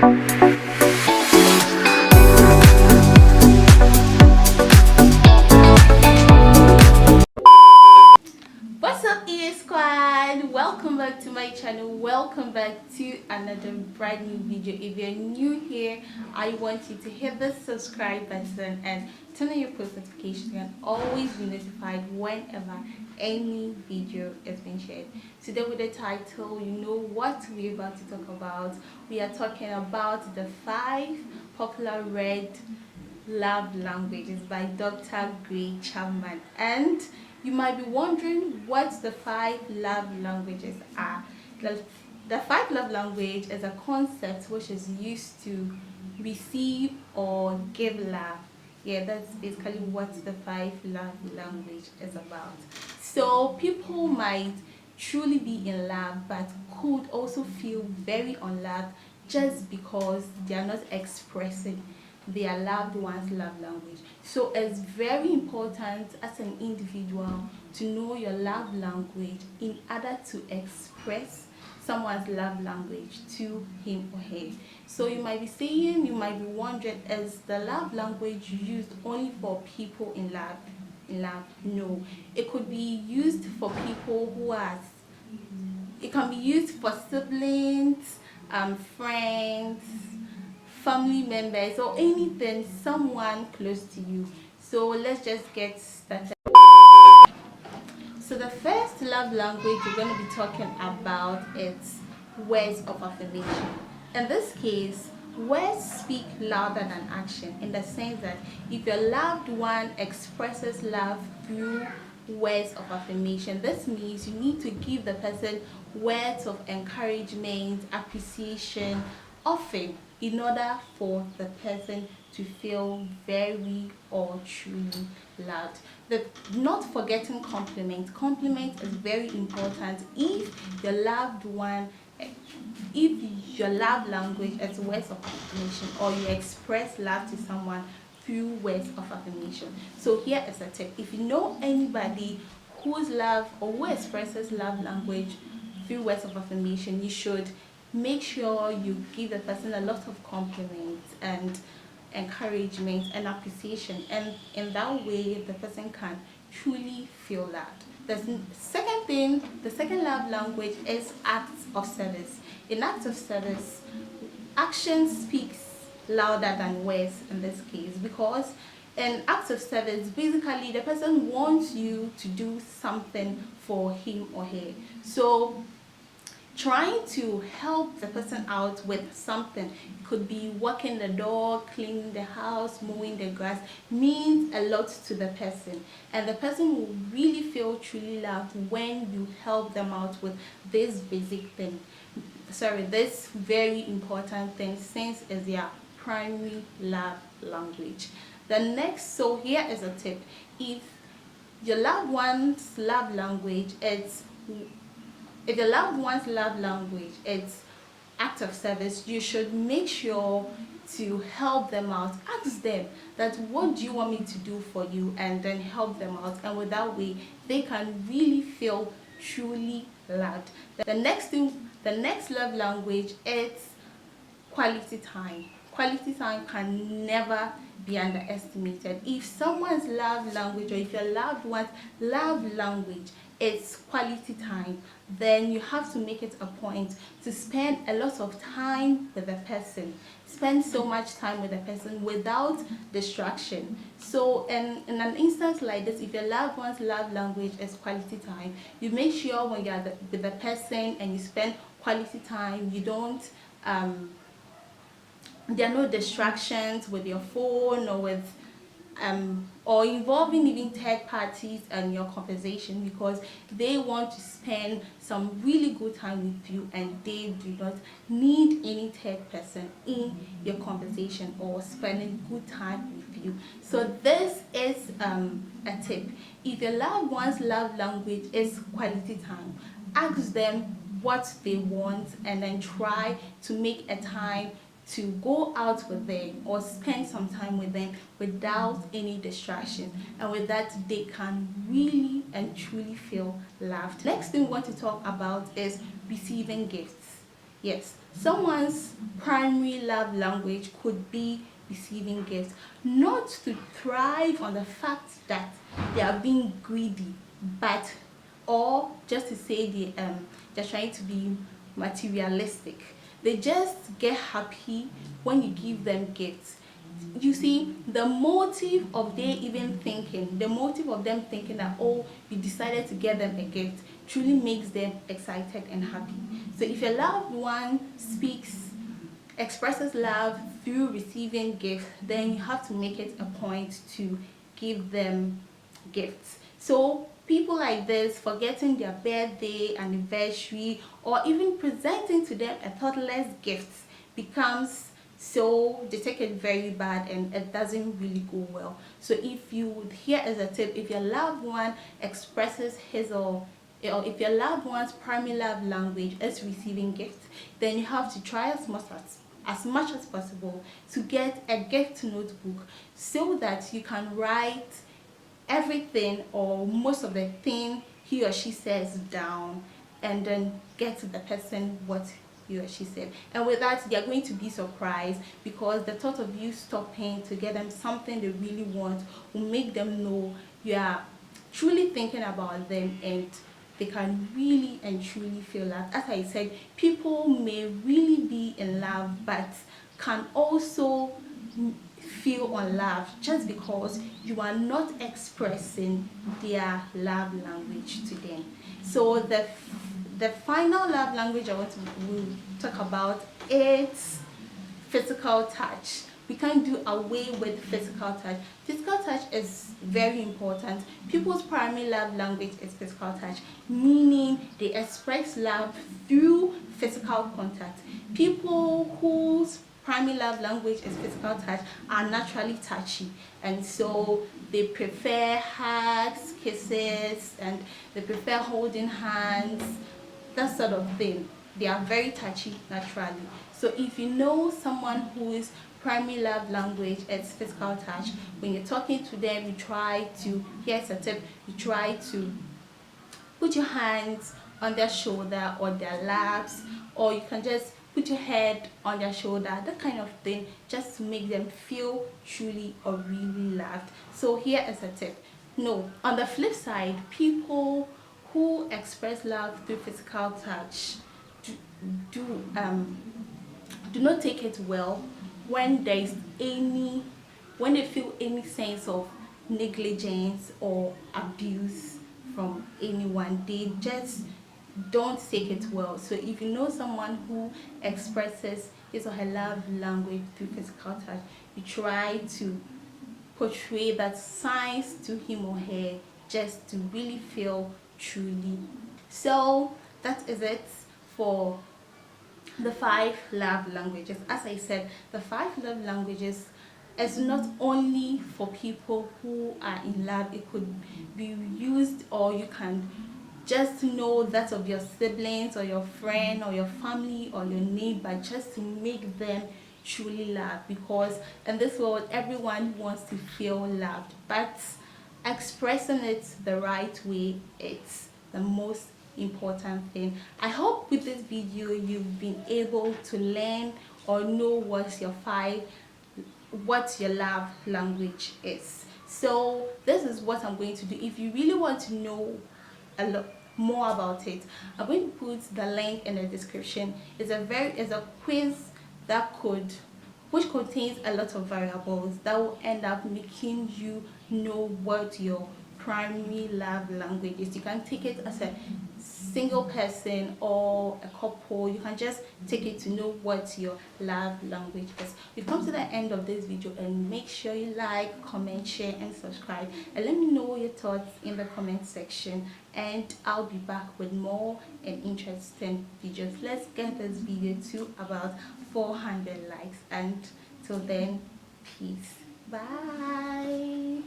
What's up, EA Squad? Welcome back to my channel. Welcome back to another brand new video. If you're new here, I want you to hit the subscribe button and turn on your post notifications and always be notified whenever any video is being shared. Today with the title, you know what we're about to talk about. We are talking about the 5 popular red love languages by Dr. Gary Chapman. And you might be wondering what the 5 love languages are. The 5 love language is a concept which is used to receive or give love. Yeah, that's basically what the 5 love language is about. So people might truly be in love but could also feel very unloved just because they are not expressing their loved one's love language. So it's very important as an individual to know your love language in order to express someone's love language to him or her. So you might be saying, you might be wondering, is the love language used only for people in love? No, it could be used for people who are, it can be used for siblings, friends, family members, or anything, someone close to you. So let's just get started. So the first love language we're going to be talking about is words of affirmation. In this case, words speak louder than action, in the sense that if your loved one expresses love through words of affirmation, this means you need to give the person words of encouragement, appreciation, often, in order for the person to feel very or truly loved. Not forgetting compliment. Compliment is very important. If your loved one, if your love language is words of affirmation, or you express love to someone through words of affirmation. So here is a tip. If you know anybody whose love or who expresses love language through words of affirmation, you should make sure you give the person a lot of compliments and encouragement and appreciation, and in that way the person can truly feel loved. The second love language is acts of service. In acts of service, action speaks louder than words in this case, because in acts of service, basically the person wants you to do something for him or her. So trying to help the person out with something, could be walking the dog, cleaning the house, mowing the grass, means a lot to the person, and the person will really feel truly loved when you help them out with this basic thing, this very important thing, since it's their primary love language. So here is a tip. If your loved one's love language is if your loved one's love language is act of service, you should make sure to help them out. Ask them that, what do you want me to do for you, and then help them out, and with that way they can really feel truly loved. The next love language is quality time. Quality time can never be underestimated. If someone's love language, or if your loved one's love language is quality time, then you have to make it a point to spend a lot of time with the person. Spend so much time with the person without distraction. So in an instance like this, if your loved one's love language is quality time, you make sure when you're with the person and you spend quality time, you don't there are no distractions with your phone, or with or involving even third parties in your conversation, because they want to spend some really good time with you, and they do not need any third person in your conversation or spending good time with you. So this is a tip. If your loved one's love language is quality time, ask them what they want, and then try to make a time to go out with them or spend some time with them without any distraction, and with that they can really and truly feel loved. Next thing we want to talk about is receiving gifts. Yes, someone's primary love language could be receiving gifts, not to thrive on the fact that they are being greedy, but or just to say they're trying to be materialistic. They just get happy when you give them gifts. You see, the motive of the motive of them thinking that, oh, you decided to get them a gift, truly makes them excited and happy. So if your loved one expresses love through receiving gifts, then you have to make it a point to give them gifts. So people like this, forgetting their birthday, anniversary, or even presenting to them a thoughtless gift becomes, so they take it very bad and it doesn't really go well. So if you would, here as a tip, if your loved one expresses his or if your loved one's primary love language is receiving gifts, then you have to try as much as possible to get a gift notebook so that you can write everything or most of the thing he or she says down, and then get to the person what he or she said. And with that, they're going to be surprised, because the thought of you stopping to get them something they really want will make them know you are truly thinking about them, and they can really and truly feel that. As I said, people may really be in love but can also feel unloved just because you are not expressing their love language to them. So the final love language I want to will talk about is physical touch. We can't do away with physical touch. Physical touch is very important. People's primary love language is physical touch, meaning they express love through physical contact. People whose primary love language is physical touch are naturally touchy, and so they prefer hugs, kisses, and they prefer holding hands, that sort of thing. They are very touchy naturally. So if you know someone whose primary love language is physical touch, when you're talking to them, you try to, here's a tip, you try to put your hands on their shoulder or their laps, or you can just put your head on their shoulder, that kind of thing, just to make them feel truly or really loved. So here is a tip. No, on the flip side, people who express love through physical touch do, do um do not take it well when there is any, when they feel any sense of negligence or abuse from anyone. They just don't take it well. So if you know someone who expresses his or her love language through physical touch, you try to portray that signs to him or her, just to really feel truly. So that is it for the 5 love languages. As I said, the 5 love languages is not only for people who are in love. It could be used, or you can just know that of your siblings or your friend or your family or your neighbor, just to make them truly loved, because in this world everyone wants to feel loved, but expressing it the right way, it's the most important thing. I hope with this video you've been able to learn or know what your love language is. So this is what I'm going to do. If you really want to know a lot more about it, I'm going to put the link in the description. It's a quiz that could which contains a lot of variables that will end up making you know what your primary love language is. You can take it as a single person or a couple. You can just take it to know what your love language is. We've come to the end of this video, and make sure you like, comment, share, and subscribe, and let me know your thoughts in the comment section, and I'll be back with more and interesting videos. Let's get this video to about 400 likes, and till then, peace. Bye.